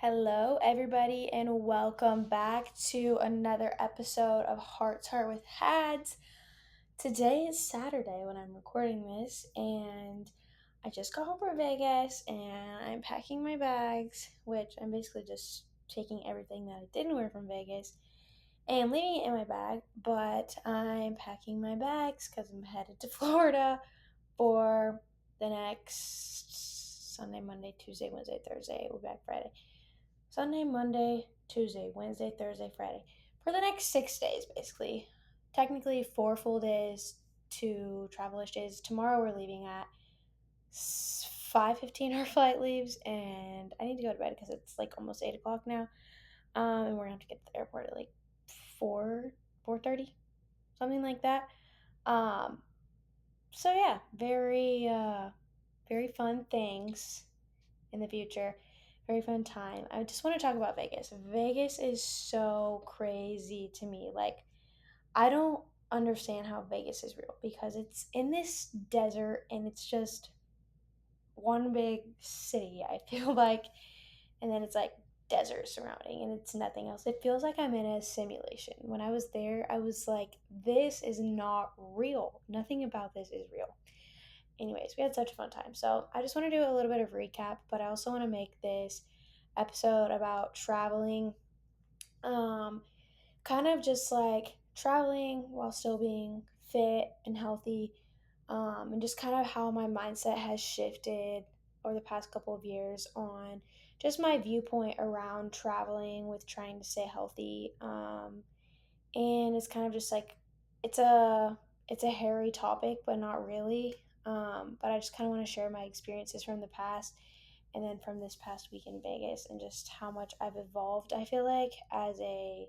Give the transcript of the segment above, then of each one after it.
Hello, everybody, and welcome back to another episode of Hearts Heart with Hads. Today is Saturday when I'm recording this, and I just got home from Vegas and I'm packing my bags, which I'm basically just taking everything that I didn't wear from Vegas and leaving it in my bag. But I'm packing my bags because I'm headed to Florida for the next Sunday, Monday, Tuesday, Wednesday, Thursday. We'll be back Friday. Sunday, Monday, Tuesday, Wednesday, Thursday, Friday. For the next 6 days, basically. Technically, 4 full days, 2 travelish days. Tomorrow we're leaving at 5:15. Our flight leaves, and I need to go to bed because it's like almost 8 o'clock now. And we're gonna have to get to the airport at like 4:30, something like that. Um, so yeah, very fun things in the future. Very fun time. I just want to talk about Vegas. Vegas is so crazy to me. Like, I don't understand how Vegas is real because it's in this desert and it's just one big city, I feel like. And then it's like desert surrounding and it's nothing else. It feels like I'm in a simulation. When I was there, I was like, this is not real. Nothing about this is real. Anyways, we had such a fun time. So I just want to do a little bit of recap, but I also want to make this episode about traveling. Um, Kind of just like traveling while still being fit and healthy, and just kind of how my mindset has shifted over the past couple of years on just my viewpoint around traveling with trying to stay healthy. And it's kind of just like it's a it's a hairy topic, but not really. But I just kind of want to share my experiences from the past and then from this past week in Vegas and just how much I've evolved, I feel like, as a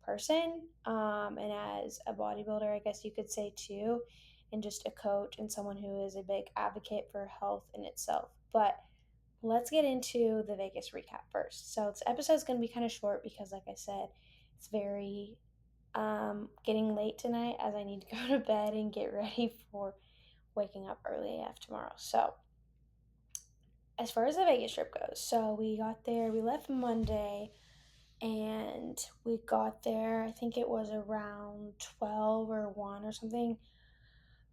person, and as a bodybuilder, I guess you could say too, and just a coach and someone who is a big advocate for health in itself. But let's get into the Vegas recap first. So this episode is going to be kind of short because, like I said, it's very getting late tonight as I need to go to bed and get ready for waking up early AF tomorrow. So, as far as the Vegas trip goes, so we got there, we left Monday, and we got there, I think it was around 12 or 1 or something.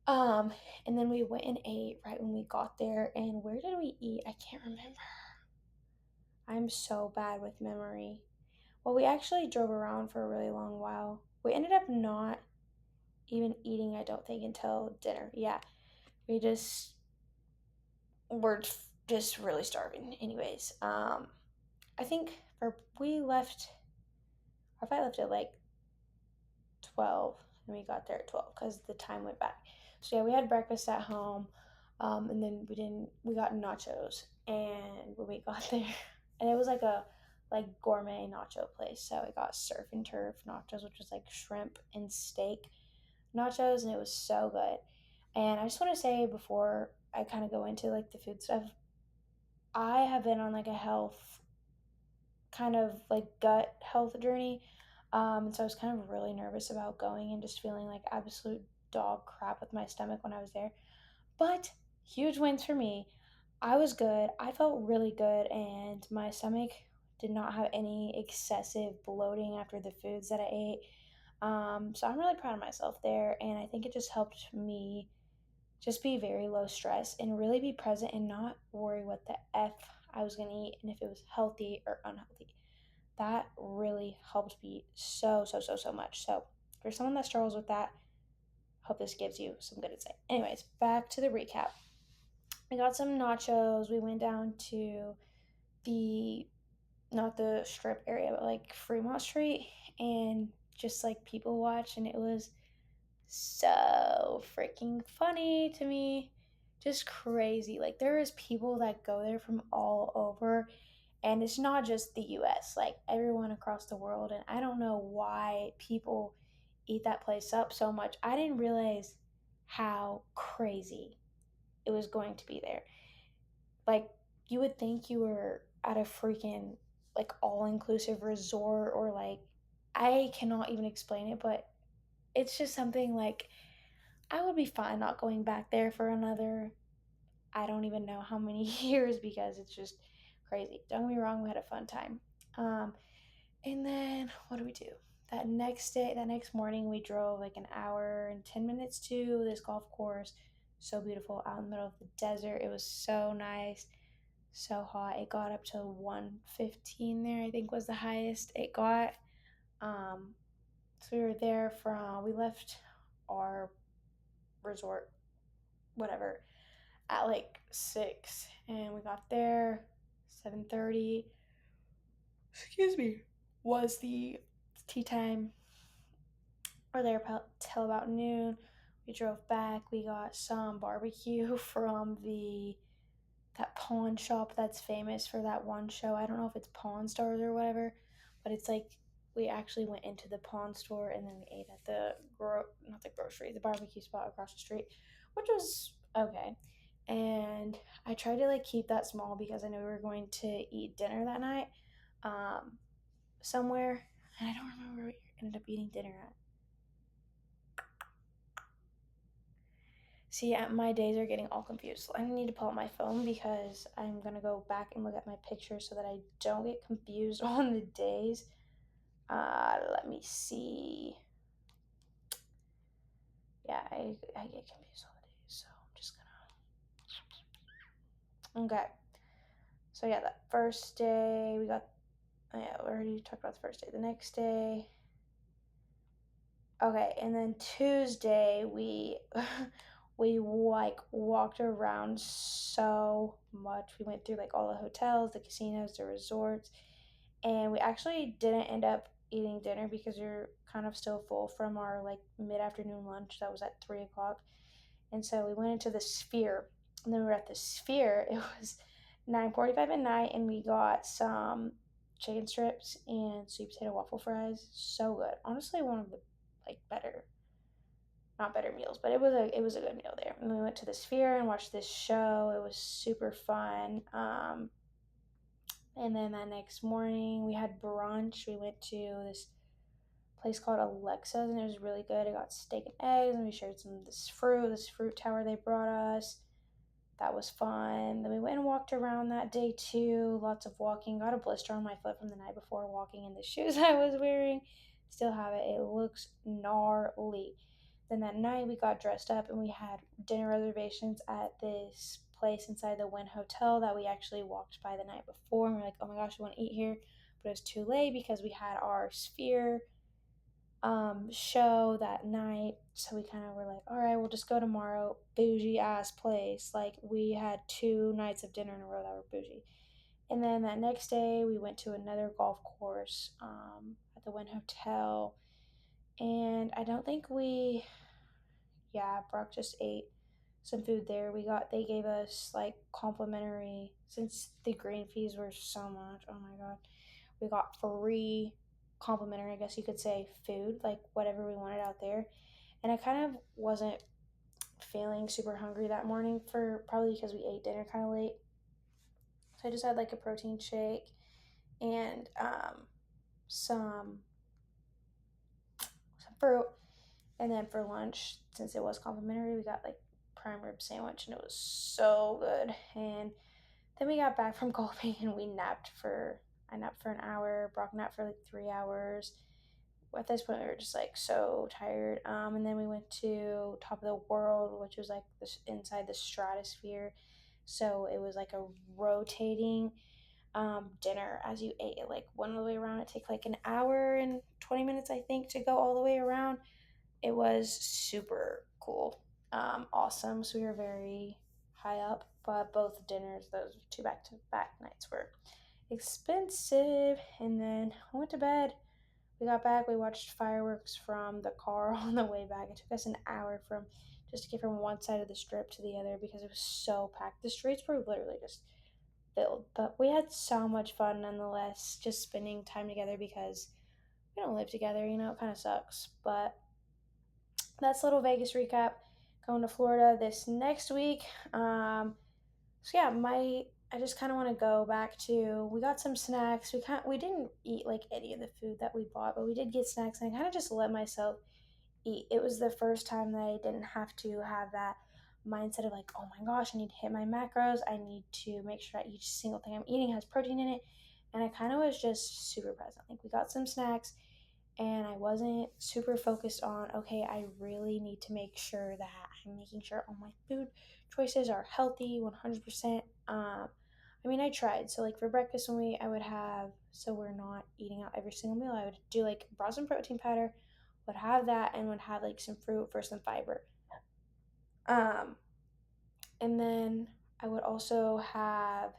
Um, and then we went and ate right when we got there. And where did we eat? I can't remember. I'm so bad with memory. Well, we actually drove around for a really long while. We ended up not even eating, I don't think, until dinner. Yeah, we just were just really starving. Anyways, I think we left. Our flight left at like 12 and we got there at 12 because the time went back. So yeah, we had breakfast at home, and then we got nachos. And when we got there, and it was like a like gourmet nacho place, so we got surf and turf nachos, which was like shrimp and steak nachos, and it was so good. And I just want to say before I kind of go into like the food stuff, I have been on like a health kind of like gut health journey. And so I was kind of really nervous about going and just feeling like absolute dog crap with my stomach when I was there. But huge wins for me. I was good. I felt really good, and my stomach did not have any excessive bloating after the foods that I ate. So I'm really proud of myself there, and I think it just helped me just be very low stress and really be present and not worry what the F I was going to eat and if it was healthy or unhealthy. That really helped me so much. So, for someone that struggles with that, hope this gives you some good insight. Anyways, back to the recap. We got some nachos. We went down to the not the strip area, but like Fremont Street, and just like people watch, and it was so freaking funny to me. Just crazy. Like, there is people that go there from all over, and it's not just the US, like everyone across the world. And I don't know why people eat that place up so much. I didn't realize how crazy it was going to be there. Like, you would think you were at a freaking like all inclusive resort, or like, I cannot even explain it, but it's just something like I would be fine not going back there for another, I don't even know how many years, because it's just crazy. Don't get me wrong, we had a fun time. Um, and then what do we do? That next morning, we drove like an hour and 10 minutes to this golf course. So beautiful out in the middle of the desert. It was so nice, so hot. It got up to 115 there, I think was the highest it got. Um, so we left our resort, whatever, at like 6 and we got there 7:30. Excuse me. Was the tea time. We're there till about noon. We drove back. We got some barbecue from the that pawn shop that's famous for that one show. I don't know if it's Pawn Stars or whatever, but it's like we actually went into the pawn store and then we ate at not the grocery, the barbecue spot across the street, which was okay. And I tried to like keep that small because I knew we were going to eat dinner that night, um, somewhere, and I don't remember where we ended up eating dinner at. See, my days are getting all confused. So I need to pull out my phone because I'm gonna go back and look at my pictures so that I don't get confused on the days. Let me see. Yeah, I get confused on the days, so I'm just gonna. Okay. So yeah, that first day we got. Oh yeah, we already talked about the first day. The next day. Okay, and then Tuesday we we like walked around so much. We went through like all the hotels, the casinos, the resorts, and we actually didn't end up eating dinner because we were kind of still full from our like mid-afternoon lunch that was at 3 o'clock. And so we went into the Sphere, and then we were at the Sphere. It was 9:45 at night, and we got some chicken strips and sweet potato waffle fries. So good, honestly, one of the like better, not better meals, but it was a good meal there. And we went to the Sphere and watched this show. It was super fun. And then that next morning we had brunch. We went to this place called Alexa's and it was really good. I got steak and eggs and we shared some of this fruit tower they brought us. That was fun. Then we went and walked around that day too. Lots of walking. Got a blister on my foot from the night before walking in the shoes I was wearing. Still have it. It looks gnarly. Then that night we got dressed up and we had dinner reservations at this place inside the Wynn Hotel that we actually walked by the night before. And we are like, oh my gosh, we want to eat here. But it was too late because we had our Sphere show that night. So we kind of were like, all right, we'll just go tomorrow. Bougie ass place. Like we had 2 nights of dinner in a row that were bougie. And then that next day we went to another golf course at the Wynn Hotel. And I don't think Brock just ate some food there. They gave us like complimentary, since the green fees were so much. Oh my God. We got free complimentary, I guess you could say, food, like whatever we wanted out there. And I kind of wasn't feeling super hungry that morning for probably because we ate dinner kind of late. So I just had like a protein shake and some fruit. And then for lunch, since it was complimentary, we got like prime rib sandwich and it was so good. And then we got back from golfing and I napped for an hour, Brock napped for like 3 hours. At this point we were just like so tired. And then we went to Top of the World, which was like this inside the stratosphere. So it was like a rotating dinner as you ate it, like one of the way around. It took like an hour and 20 minutes, I think, to go all the way around. It was super cool, awesome. So we were very high up, but both dinners, those 2 back-to-back nights, were expensive. And then I went to bed. We got back, we watched fireworks from the car on the way back. It took us an hour from just to get from one side of the strip to the other because it was so packed. The streets were literally just filled, but we had so much fun nonetheless, just spending time together because we don't live together, it kind of sucks. But that's a little Vegas recap. Going to Florida this next week. So yeah, I just kind of want to go back to. We got some snacks. We didn't eat like any of the food that we bought, but we did get snacks, and I kind of just let myself eat. It was the first time that I didn't have to have that mindset of like, oh my gosh, I need to hit my macros. I need to make sure that each single thing I'm eating has protein in it. And I kind of was just super present. Like, we got some snacks, and I wasn't super focused on, okay, I really need to make sure that I'm making sure all my food choices are healthy 100%. I mean, I tried. So, like, for breakfast, I would have, so we're not eating out every single meal, I would do like brought some protein powder, would have that, and would have like some fruit for some fiber. Um, and then I would also have,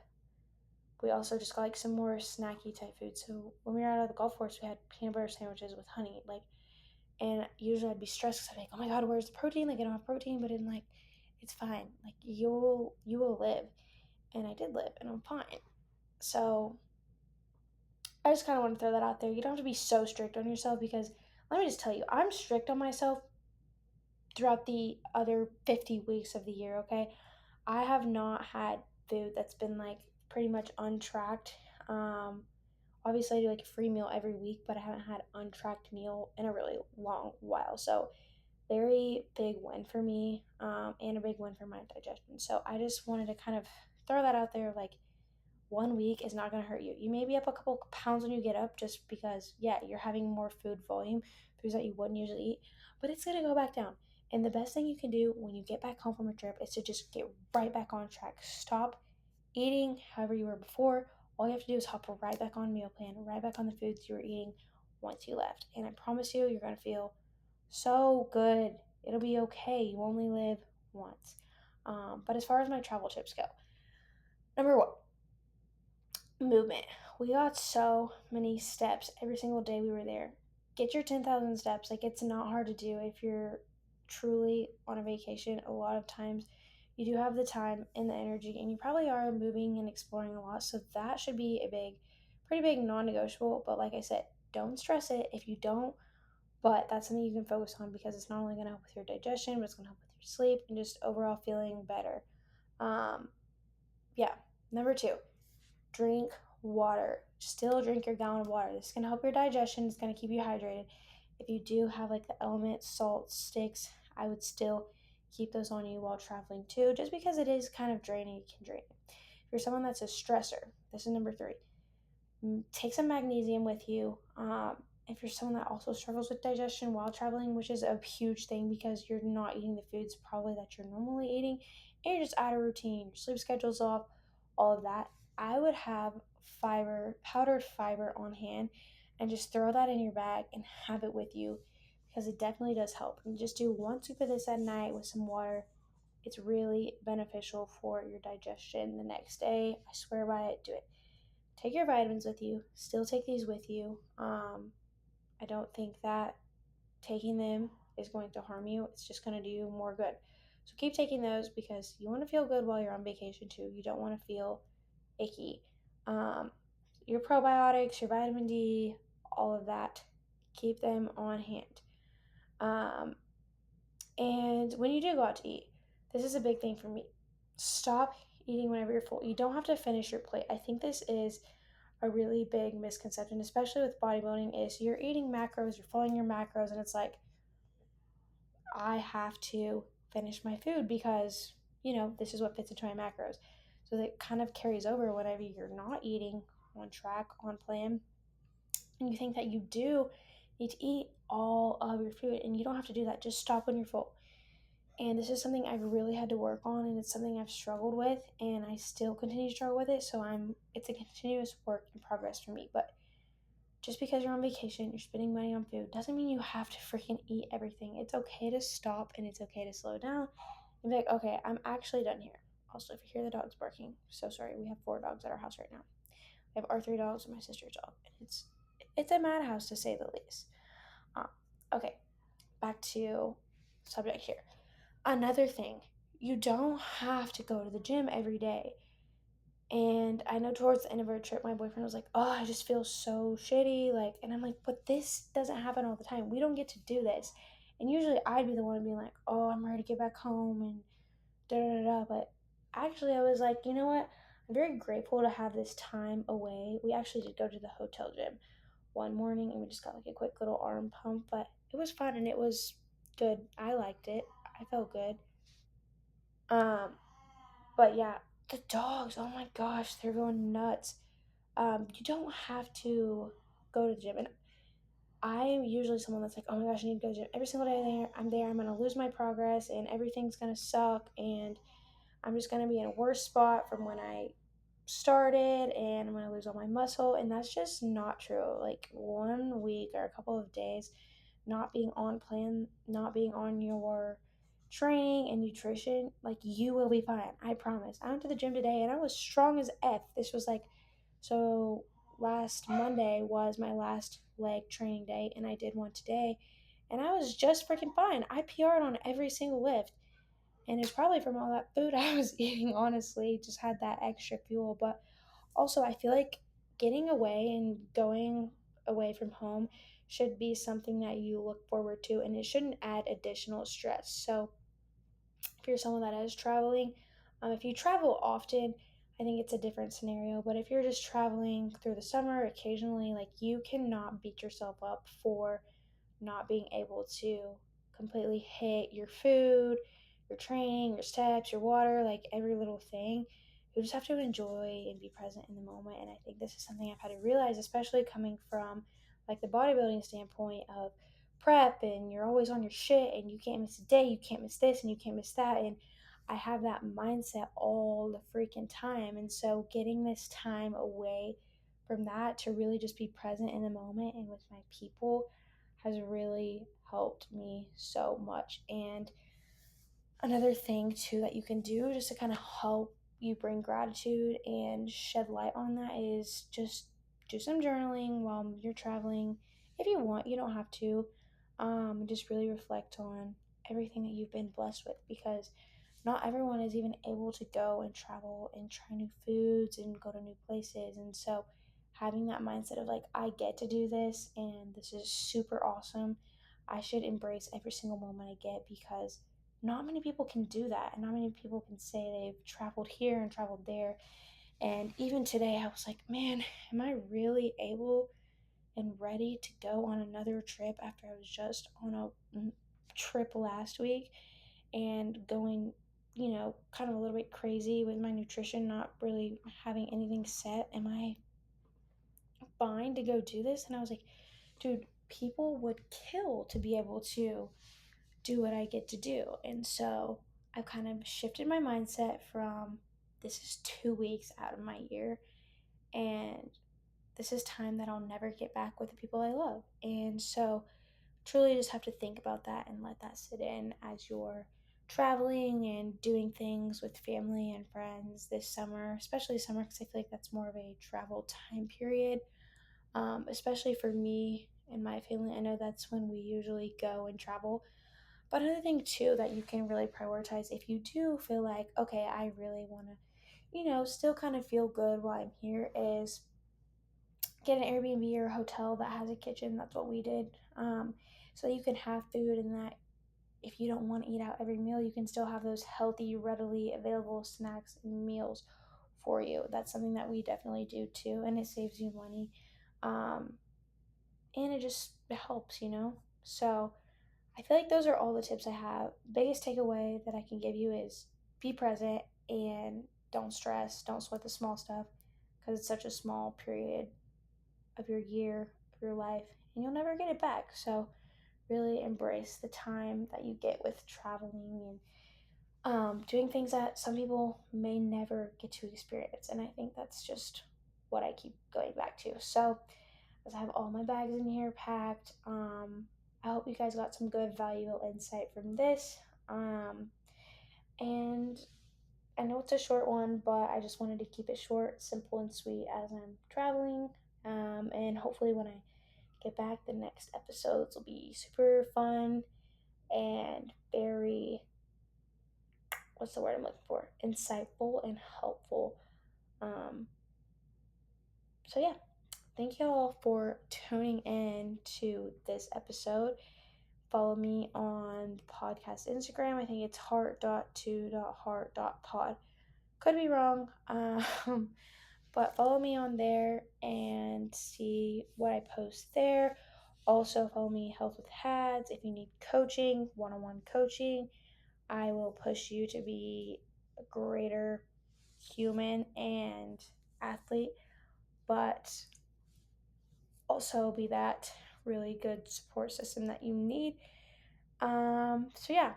we also just got like some more snacky type food. So when we were out at the golf course, we had peanut butter sandwiches with honey. Like, and usually I'd be stressed because I'm like, oh my god, where's the protein? Like, I don't have protein, but I'm like, it's fine. Like, you will live, and I did live, and I'm fine. So I just kind of want to throw that out there. You don't have to be so strict on yourself, because let me just tell you, I'm strict on myself throughout the other 50 weeks of the year. Okay, I have not had food that's been like pretty much untracked. Um, Obviously, I do like a free meal every week, but I haven't had untracked meal in a really long while. So, very big win for me, and a big win for my digestion. So, I just wanted to kind of throw that out there. Like, 1 week is not going to hurt you. You may be up a couple pounds when you get up, just because, yeah, you're having more food volume, foods that you wouldn't usually eat, but it's going to go back down. And the best thing you can do when you get back home from a trip is to just get right back on track. Stop eating however you were before. All you have to do is hop right back on meal plan, right back on the foods you were eating once you left. And I promise you, you're going to feel so good. It'll be okay. You only live once. But as far as my travel tips go, number one, movement. We got so many steps every single day we were there. Get your 10,000 steps. Like, it's not hard to do if you're truly on a vacation. A lot of times you do have the time and the energy, and you probably are moving and exploring a lot. So that should be a pretty big non negotiable. But like I said, don't stress it if you don't. But that's something you can focus on, because it's not only going to help with your digestion, but it's going to help with your sleep and just overall feeling better. Um, yeah. Number two, drink water. Still drink your gallon of water. This is going to help your digestion. It's going to keep you hydrated. If you do have like the element salt sticks, I would still keep those on you while traveling too, just because it is kind of draining. It can drain you. If you're someone that's a stressor, this is number three. Take some magnesium with you. If you're someone that also struggles with digestion while traveling, which is a huge thing because you're not eating the foods probably that you're normally eating, and you're just out of routine, your sleep schedule's off, all of that, I would have powdered fiber on hand, and just throw that in your bag and have it with you, because it definitely does help. And just do one scoop of this at night with some water. It's really beneficial for your digestion the next day. I swear by it. Do it. Take your vitamins with you. Still take these with you. I don't think that taking them is going to harm you. It's just going to do you more good. So keep taking those, because you want to feel good while you're on vacation too. You don't want to feel icky. Um, your probiotics, your vitamin D, all of that, keep them on hand. Um, and when you do go out to eat, this is a big thing for me. Stop eating whenever you're full. You don't have to finish your plate. I think this is a really big misconception, especially with bodybuilding, is you're eating macros, you're following your macros, and it's like, I have to finish my food because, this is what fits into my macros. So that kind of carries over whenever you're not eating on track, on plan, and you think that you do need to eat all of your food, and you don't have to do that. Just stop when you're full. And this is something I've really had to work on, and it's something I've struggled with, and I still continue to struggle with it. So it's a continuous work in progress for me. But just because you're on vacation, you're spending money on food, doesn't mean you have to freaking eat everything. It's okay to stop, and it's okay to slow down and be like, okay, I'm actually done here. Also, if you hear the dogs barking, so sorry. We have 4 dogs at our house right now. We have our 3 dogs and my sister's dog. And it's a madhouse, to say the least. Okay, back to subject here. Another thing, you don't have to go to the gym every day. And I know towards the end of our trip, my boyfriend was like, oh, I just feel so shitty. Like, and I'm like, but this doesn't happen all the time. We don't get to do this. And usually I'd be the one being like, oh, I'm ready to get back home and da da da. But actually, I was like, you know what? I'm very grateful to have this time away. We actually did go to the hotel gym one morning, and we just got like a quick little arm pump, but it was fun and it was good. I liked it. I felt good. Um, but yeah, the dogs, oh my gosh, they're going nuts. You don't have to go to the gym. And I'm usually someone that's like, oh my gosh, I need to go to the gym every single day I'm going to lose my progress and everything's going to suck. And I'm just going to be in a worse spot from when I started and I'm going to lose all my muscle. And that's just not true. Like 1 week or a couple of days not being on plan, not being on your training and nutrition, like you will be fine. I promise. I went to the gym today and I was strong as F. This was like, so last Monday was my last leg training day and I did one today and I was just freaking fine. I PR'd on every single lift and it's probably from all that food I was eating, honestly, just had that extra fuel. But also, I feel like getting away and going away from home should be something that you look forward to and it shouldn't add additional stress. So, if you're someone that is traveling, if you travel often, I think it's a different scenario. But if you're just traveling through the summer occasionally, like you cannot beat yourself up for not being able to completely hit your food, your training, your steps, your water, like every little thing. You just have to enjoy and be present in the moment. And I think this is something I've had to realize, especially coming from like the bodybuilding standpoint of prep and you're always on your shit and you can't miss a day, you can't miss this and you can't miss that. And I have that mindset all the freaking time. And so getting this time away from that to really just be present in the moment and with my people has really helped me so much. And another thing too that you can do just to kind of help you bring gratitude and shed light on that is just do some journaling while you're traveling. If you want, you don't have to. Just really reflect on everything that you've been blessed with because not everyone is even able to go and travel and try new foods and go to new places. And so having that mindset of like, I get to do this and this is super awesome. I should embrace every single moment I get because not many people can do that. And not many people can say they've traveled here and traveled there. And even today, I was like, man, am I really able and ready to go on another trip after I was just on a trip last week and going, kind of a little bit crazy with my nutrition, not really having anything set? Am I fine to go do this? And I was like, dude, people would kill to be able to do what I get to do. And so I've kind of shifted my mindset from this is 2 weeks out of my year and this is time that I'll never get back with the people I love. And so truly just have to think about that and let that sit in as you're traveling and doing things with family and friends this summer, especially summer because I feel like that's more of a travel time period, especially for me and my family. I know that's when we usually go and travel. But another thing too that you can really prioritize if you do feel like, okay, I really want to, still kind of feel good while I'm here is get an Airbnb or a hotel that has a kitchen. That's what we did. So you can have food and that if you don't want to eat out every meal, you can still have those healthy, readily available snacks and meals for you. That's something that we definitely do too, and it saves you money. Um, and it just helps. So I feel like those are all the tips I have. Biggest takeaway that I can give you is be present and don't stress, don't sweat the small stuff because it's such a small period of your year, of your life, and you'll never get it back. So really embrace the time that you get with traveling and doing things that some people may never get to experience. And I think that's just what I keep going back to. So, as I have all my bags in here packed, I hope you guys got some good, valuable insight from this. And I know it's a short one, but I just wanted to keep it short, simple, and sweet as I'm traveling. And hopefully, when I get back, the next episodes will be super fun and very, what's the word I'm looking for? Insightful and helpful. Um, so, yeah, thank you all for tuning in to this episode. Follow me on the podcast Instagram. I think it's heart.to.heart.pod. Could be wrong. But follow me on there and see what I post there. Also, follow me Health with Hads if you need coaching, one on one coaching. I will push you to be a greater human and athlete, but also be that really good support system that you need. So yeah,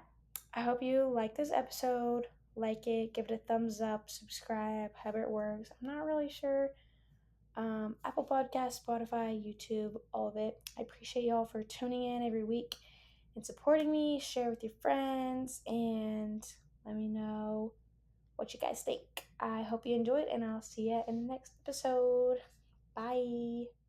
I hope you like this episode. Like it, give it a thumbs up, subscribe, however it works. I'm not really sure. Apple Podcast, Spotify, YouTube, all of it. I appreciate y'all for tuning in every week and supporting me. Share with your friends and let me know what you guys think. I hope you enjoyed, and I'll see you in the next episode. Bye.